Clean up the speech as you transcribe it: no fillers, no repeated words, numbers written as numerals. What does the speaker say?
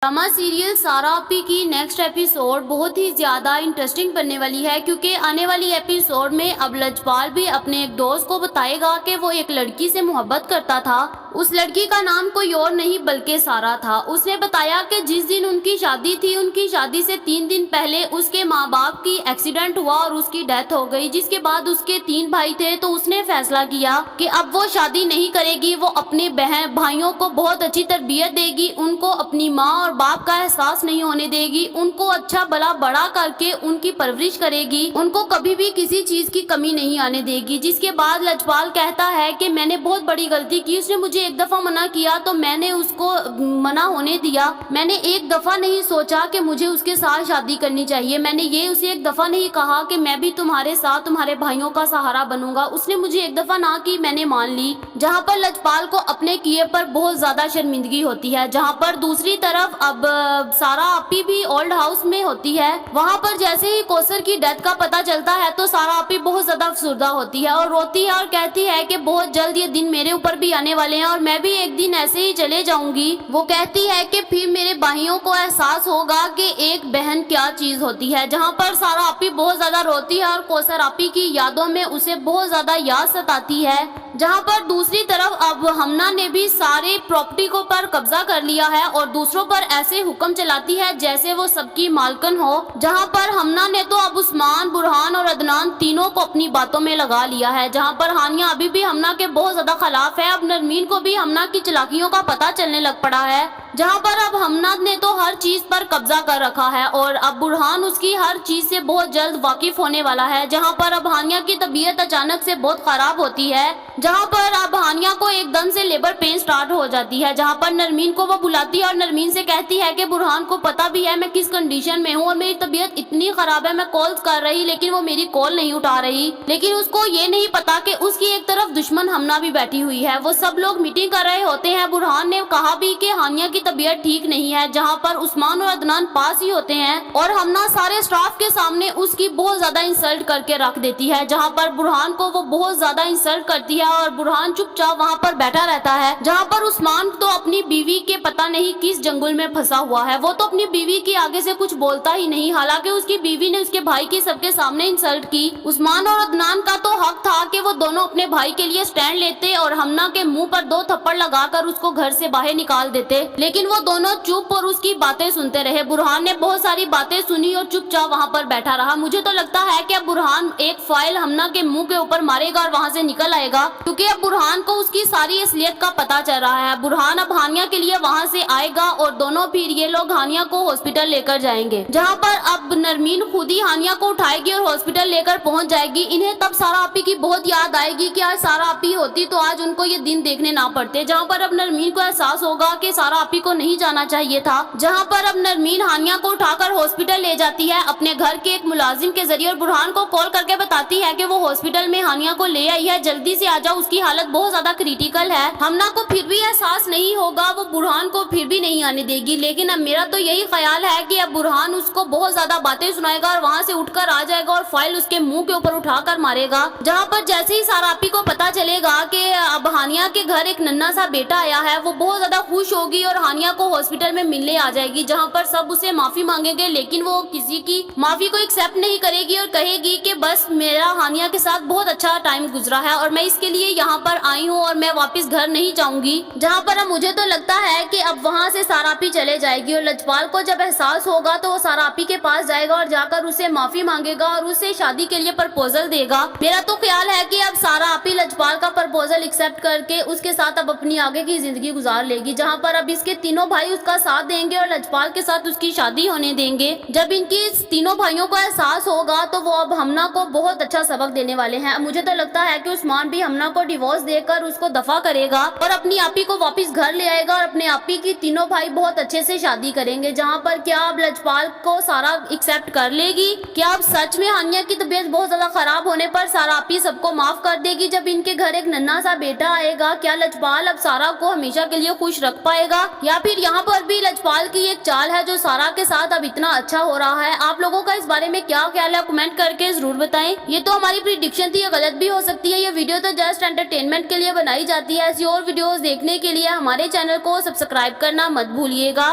Drama serial सारा अपी की नेक्स्ट एपिसोड बहुत ही ज़्यादा इंटरेस्टिंग बनने वाली है, क्योंकि आने वाली एपिसोड में अब लजपाल भी अपने एक दोस्त को बताएगा कि वो एक लड़की से मोहब्बत करता था। उस लड़की का नाम कोई और नहीं बल्कि सारा था। उसने बताया कि जिस दिन उनकी शादी थी, उनकी शादी से 3 दिन पहले उसके माँ बाप की एक्सीडेंट हुआ और उसकी डेथ हो गई, जिसके बाद उसके 3 भाई थे। तो उसने फैसला किया कि अब वो शादी नहीं करेगी, वो अपने बहन भाइयों को बहुत अच्छी तरबियत देगी, उनको अपनी माँ और बाप का एहसास नहीं होने देगी, उनको अच्छा भला बड़ा करके उनकी परवरिश करेगी, उनको कभी भी किसी चीज की कमी नहीं आने देगी। जिसके बाद लजपाल कहता है कि मैंने बहुत बड़ी गलती की, उसने मुझे एक दफा मना किया तो मैंने उसको मना होने दिया। मैंने एक दफा नहीं सोचा कि मुझे उसके साथ शादी करनी चाहिए, मैंने ये उसे एक दफा नहीं कहा कि मैं भी तुम्हारे साथ तुम्हारे भाइयों का सहारा बनूंगा। उसने मुझे एक दफा ना की, मैंने मान ली। जहाँ पर लजपाल को अपने किए पर बहुत ज्यादा शर्मिंदगी होती है। जहाँ पर दूसरी तरफ अब सारा अपी भी ओल्ड हाउस में होती है। वहाँ पर जैसे ही कौसर की डेथ का पता चलता है तो सारा अपी बहुत ज्यादा अफसरदा होती है और रोती है और कहती है कि बहुत जल्द ये दिन मेरे ऊपर भी आने वाले हैं और मैं भी एक दिन ऐसे ही चले जाऊंगी। वो कहती है कि फिर मेरे भाइयों को एहसास होगा कि एक बहन क्या चीज होती है। जहाँ पर सारा अपी बहुत ज्यादा रोती है और कौसर अपी की यादों में उसे बहुत ज्यादा याद सताती है। जहाँ पर दूसरी तरफ अब हमना ने भी सारे प्रॉपर्टी को पर कब्जा कर लिया है और दूसरों पर ऐसे हुक्म चलाती है जैसे वो सबकी मालकन हो। जहाँ पर हमना ने तो अब उस्मान, बुरहान और अदनान तीनों को अपनी बातों में लगा लिया है। जहाँ पर हानिया अभी भी हमना के बहुत ज्यादा खिलाफ है। अब नरमीन को भी हमना की चालाकियों का पता चलने लग पड़ा है। जहाँ पर अब हमना ने तो हर चीज पर कब्जा कर रखा है और अब बुरहान उसकी हर चीज से बहुत जल्द वाकिफ होने वाला है। जहाँ पर अब हानिया की तबीयत अचानक से बहुत खराब होती है। जहाँ पर अब हानिया को एकदम से लेबर पेन स्टार्ट हो जाती है। जहाँ पर नरमीन को वो बुलाती है और नरमीन से कहती है कि बुरहान को पता भी है मैं किस कंडीशन में हूँ और मेरी तबीयत इतनी खराब है, मैं कॉल कर रही लेकिन वो मेरी कॉल नहीं उठा रही। लेकिन उसको ये नहीं पता कि उसकी एक तरफ दुश्मन हमना भी बैठी हुई है। वो सब लोग मीटिंग कर रहे होते हैं। बुरहान ने कहा भी कि हानिया की तबीयत ठीक नहीं है। जहाँ पर उस्मान और अदनान पास ही होते हैं और हमना सारे स्टाफ के सामने उसकी बहुत ज्यादा इंसल्ट करके रख देती है। जहाँ पर बुरहान को वो बहुत ज्यादा इंसल्ट करती है और बुरहान चुपचाप वहाँ पर बैठा रहता है। जहाँ पर उस्मान तो अपनी बीवी के पता नहीं किस जंगल में फंसा हुआ है। वो तो अपनी बीवी के आगे से कुछ बोलता ही नहीं, हालांकि उसकी बीवी ने उसके भाई की सबके सामने इंसल्ट की। उस्मान और अदनान का तो हक था कि वो दोनों अपने भाई के लिए स्टैंड लेते और हमना के मुंह पर 2 थप्पड़ लगाकर उसको घर से बाहर निकाल देते, लेकिन वो दोनों चुप और उसकी बातें सुनते रहे। बुरहान ने बहुत सारी बातें सुनी और चुपचाप वहाँ पर बैठा रहा। मुझे तो लगता है कि अब बुरहान एक फाइल हमना के मुंह के ऊपर मारेगा और वहाँ से निकल आएगा, क्योंकि अब बुरहान को उसकी सारी असलियत का पता चल रहा है। बुरहान अब हानिया के लिए वहाँ से आएगा और दोनों फिर ये लोग हानिया को हॉस्पिटल लेकर जाएंगे। जहाँ पर अब नरमीन खुद ही हानिया को उठाएगी और हॉस्पिटल लेकर पहुँच जाएगी। इन्हें तब सारा अपी की बहुत याद आएगी कि आज सारा अपी होती तो आज उनको ये दिन देखने ना पड़ते। जहाँ पर अब नरमीन को एहसास होगा कि सारा अपी को नहीं जाना चाहिए था। जहाँ पर अब नरमीन हानिया को उठाकर हॉस्पिटल ले जाती है अपने घर के एक मुलाजिम के जरिए और बुरहान को कॉल करके बताती है कि वो हॉस्पिटल में हानिया को ले आई है, जल्दी से आ जाओ, उसकी हालत बहुत ज्यादा क्रिटिकल है। हमना को फिर भी एहसास नहीं होगा, वो बुरहान को फिर भी नहीं आने देगी। लेकिन अब मेरा तो यही ख्याल है कि अब बुरहान उसको बहुत ज्यादा बातें सुनाएगा और वहाँ से उठकर आ जाएगा और फाइल उसके मुंह के ऊपर उठाकर मारेगा। जहाँ पर जैसे ही सारा अपी को पता चलेगा कि अब हानिया के घर एक नन्हा सा बेटा आया है, वो बहुत ज्यादा खुश होगी और हानिया को हॉस्पिटल में मिलने आ जाएगी। जहाँ पर सब उसे माफी मांगेंगे लेकिन वो किसी की माफी को एक्सेप्ट नहीं करेगी और कहेगी कि बस मेरा हानिया के साथ बहुत अच्छा टाइम गुजरा है और मैं इसके लिए यहाँ पर आई हूँ और मैं वापस घर नहीं जाऊंगी। जहाँ पर अब मुझे तो लगता है कि अब वहाँ से सारा अपी चले जाएगी और लजपाल को जब एहसास होगा तो वो सारा अपी के पास जाएगा और जाकर उसे माफी मांगेगा और उसे शादी के लिए प्रपोजल देगा। मेरा तो ख्याल है कि अब सारा अपी लजपाल का प्रपोजल एक्सेप्ट करके उसके साथ अब अपनी आगे की जिंदगी गुजार लेगी। जहाँ पर अब इसके तीनों भाई उसका साथ देंगे और लजपाल के साथ उसकी शादी होने देंगे। जब इनकी तीनों भाइयों को एहसास होगा तो वो अब हमना को बहुत अच्छा सबक देने वाले हैं। मुझे तो लगता है कि उस्मान भी हमना को डिवोर्स देकर उसको दफा करेगा और अपनी आपी को वापस घर ले आएगा और अपने आपी की तीनों भाई बहुत अच्छे से शादी करेंगे। जहाँ पर क्या अब लजपाल को सारा एक्सेप्ट कर लेगी? क्या अब सच में हानिया की तबीयत बहुत ज्यादा खराब होने पर सारा आपी सबको माफ कर देगी जब इनके घर एक नन्हा सा बेटा आएगा? क्या लजपाल अब सारा को हमेशा के लिए खुश रख पाएगा या फिर यहाँ पर भी लजपाल की एक चाल है जो सारा के साथ अब इतना अच्छा हो रहा है? आप लोगों का इस बारे में क्या ख्याल है कमेंट करके जरूर बताएं। ये तो हमारी प्रिडिक्शन थी, ये गलत भी हो सकती है। ये वीडियो तो जस्ट एंटरटेनमेंट के लिए बनाई जाती है। ऐसी और वीडियोस देखने के लिए हमारे चैनल को सब्सक्राइब करना मत भूलिएगा।